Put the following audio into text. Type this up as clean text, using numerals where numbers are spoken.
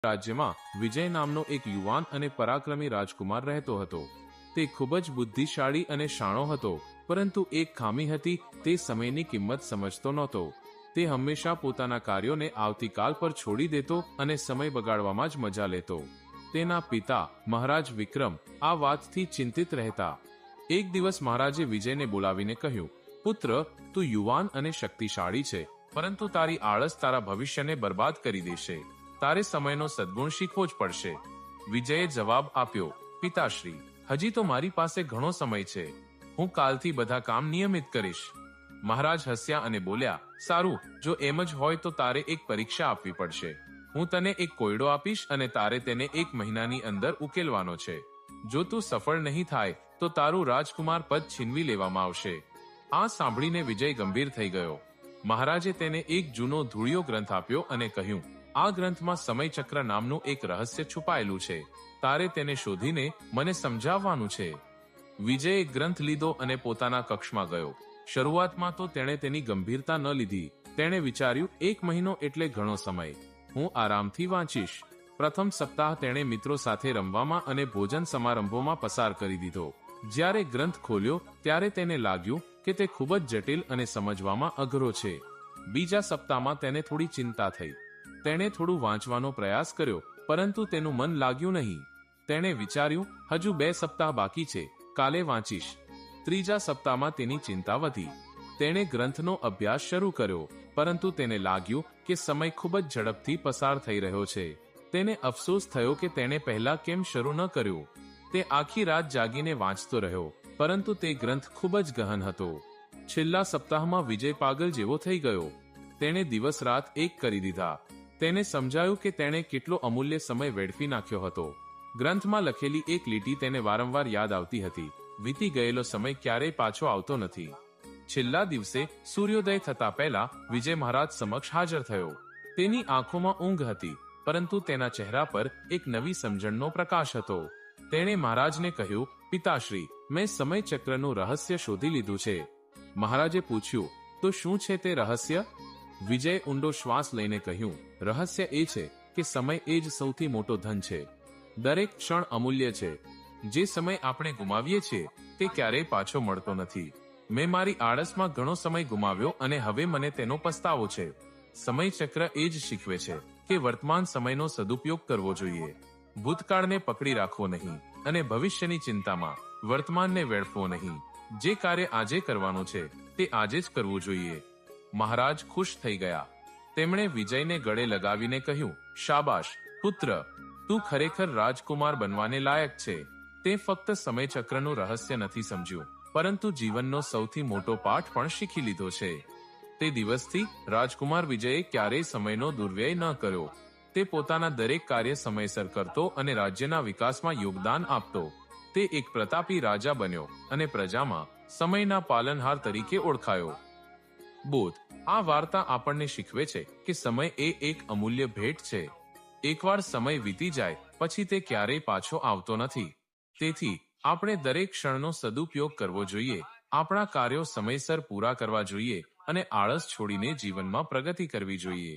રાજ્યમાં વિજય નામનો એક યુવાન અને પરાક્રમી રાજકુમાર રહેતો હતો. તે ખૂબ જ બુદ્ધિશાળી અને શાણો હતો, પરંતુ એક ખામી હતી, તે સમયની કિંમત સમજતો નહોતો. તે હંમેશા પોતાના કાર્યોને આવતીકાલ પર છોડી દેતો અને સમય બગાડવામાં જ મજા લેતો. તેના પિતા મહારાજ વિક્રમ આ વાતથી ચિંતિત રહેતા. એક દિવસ મહારાજે વિજયને બોલાવીને કહ્યું, પુત્ર, તું યુવાન અને શક્તિશાળી છે, પરંતુ તારી આળસ તારા ભવિષ્યને બરબાદ કરી દેશે. તારે સમયનો સદ્ગુણ શીખવો જ પડશે. વિજયે જવાબ આપ્યો, પિતાશ્રી, હજી તો મારી પાસે ઘણો સમય છે. હું કાલથી બધા કામ નિયમિત કરીશ. મહારાજ હસ્યા અને બોલ્યા, સારું, જો એમ જ હોય તો તારે એક પરીક્ષા આપવી પડશે. હું તને એક કોયડો આપીશ અને તારે તેને 1 મહિનાની અંદર ઉકેલવાનો છે. જો તું સફળ નહીં થાય તો તારું રાજકુમાર પદ છીનવી લેવામાં આવશે. આ સાંભળીને વિજય ગંભીર થઈ ગયો. મહારાજે તેને એક જૂનો ધૂળિયો ગ્રંથ આપ્યો અને કહ્યું, આ ગ્રંથમાં સમયચક્ર નામનું એક રહસ્ય છુપાયેલું છે. તારે તેને શોધીને મને સમજાવવાનું છે. વિજયે ગ્રંથ લીધો અને પોતાના કક્ષમાં ગયો. શરૂઆતમાં તો તેણે તેની ગંભીરતા ન લીધી. તેણે વિચાર્યું, 1 મહિનો એટલે ઘણો સમય, હું આરામથી વાંચીશ. પ્રથમ સપ્તાહ તેણે મિત્રો સાથે રમવામાં અને ભોજન સમારંભોમાં પસાર કરી દીધો. જ્યારે ગ્રંથ ખોલ્યો ત્યારે તેને લાગ્યું કે તે ખૂબ જ જટિલ અને સમજવામાં અઘરો છે. બીજા સપ્તાહમાં તેને થોડી ચિંતા થઈ. તેણે થોડું વાંચવાનો પ્રયાસ કર્યો, પરંતુ તેનું મન લાગ્યું નહીં. તેણે વિચાર્યું, હજુ 2 સપ્તાહ બાકી છે, કાલે વાંચીશ. ત્રીજા સપ્તાહમાં તેની ચિંતા વધી. તેણે ગ્રંથનો અભ્યાસ શરૂ કર્યો, પરંતુ તેને લાગ્યું કે સમય ખૂબ જ ઝડપથી પસાર થઈ રહ્યો છે. તેને અફસોસ થયો કે તેણે પહેલા કેમ શરૂ ન કર્યું. તે આખી રાત જાગીને વાંચતો રહ્યો, પરંતુ તે ગ્રંથ ખૂબ જ ગહન હતો. છેલ્લા સપ્તાહમાં વિજય પાગલ જેવો થઈ ગયો. તેણે દિવસ રાત એક કરી દીધા. તેને સમજાયું કે તેણે કેટલો અમૂલ્ય સમય વેડફી નાખ્યો હતો. ગ્રંથમાં લખેલી એક લીટી તેને વારંવાર યાદ આવતી હતી, વીતી ગયેલો સમય ક્યારેય પાછો આવતો નથી. છેલ્લા દિવસે સૂર્યોદય થતા પહેલા વિજય મહારાજ સમક્ષ હાજર થયો. તેની આંખોમાં ઊંઘ હતી, પરંતુ તેના ચહેરા પર એક નવી સમજણનો પ્રકાશ હતો. તેણે મહારાજને કહ્યું, પિતાશ્રી, મેં સમયચક્રનું રહસ્ય શોધી લીધું છે. મહારાજે પૂછ્યું, તો શું છે તે રહસ્ય? વિજયે ઊંડો શ્વાસ લઈને કહ્યું, રહસ્ય એ છે કે સમય એ જ સૌથી મોટો ધન છે. દરેક ક્ષણ અમૂલ્ય છે. જે સમય આપણે ગુમાવીએ છીએ તે ક્યારેય પાછો મળતો નથી. મેં મારી આળસમાં ઘણો સમય ગુમાવ્યો અને હવે મને તેનો પસ્તાવો છે. સમયચક્ર એ જ શીખવે છે કે વર્તમાન સમયનો સદુપયોગ કરવો જોઈએ. ભૂતકાળને પકડી રાખવો નહીં અને ભવિષ્યની ચિંતામાં વર્તમાનને વેડફવો નહીં. જે કાર્ય આજે કરવાનું છે તે આજે જ કરવું જોઈએ. મહારાજ ખુશ થઈ ગયા. તેમણે વિજયને ગળે લગાવીને કહ્યું, શાબાશ પુત્ર, તું ખરેખર રાજકુમાર બનવાને લાયક છે. તે ફક્ત સમયચક્રનું રહસ્ય નથી સમજ્યું, પરંતુ જીવનનો સૌથી મોટો પાઠ પણ શીખી લીધો છે. તે દિવસથી રાજકુમાર વિજયે ક્યારેય સમયનો દુર્વ્યય ન કર્યો. તે પોતાના દરેક કાર્ય સમયસર કરતો અને રાજ્યના વિકાસમાં યોગદાન આપતો. તે એક પ્રતાપી રાજા બન્યો અને પ્રજામાં સમયના પાલનહાર તરીકે ઓળખાયો. બોધ, આ વાર્તા આપણને શીખવે છે કે સમય એ એક અમૂલ્ય ભેટ છે. એકવાર સમય વીતી જાય પછી તે ક્યારેય પાછો આવતો નથી. તેથી આપણે દરેક ક્ષણનો સદુપયોગ કરવો જોઈએ, આપણા કાર્યો સમયસર પૂરા કરવા જોઈએ અને આળસ છોડીને જીવનમાં પ્રગતિ કરવી જોઈએ.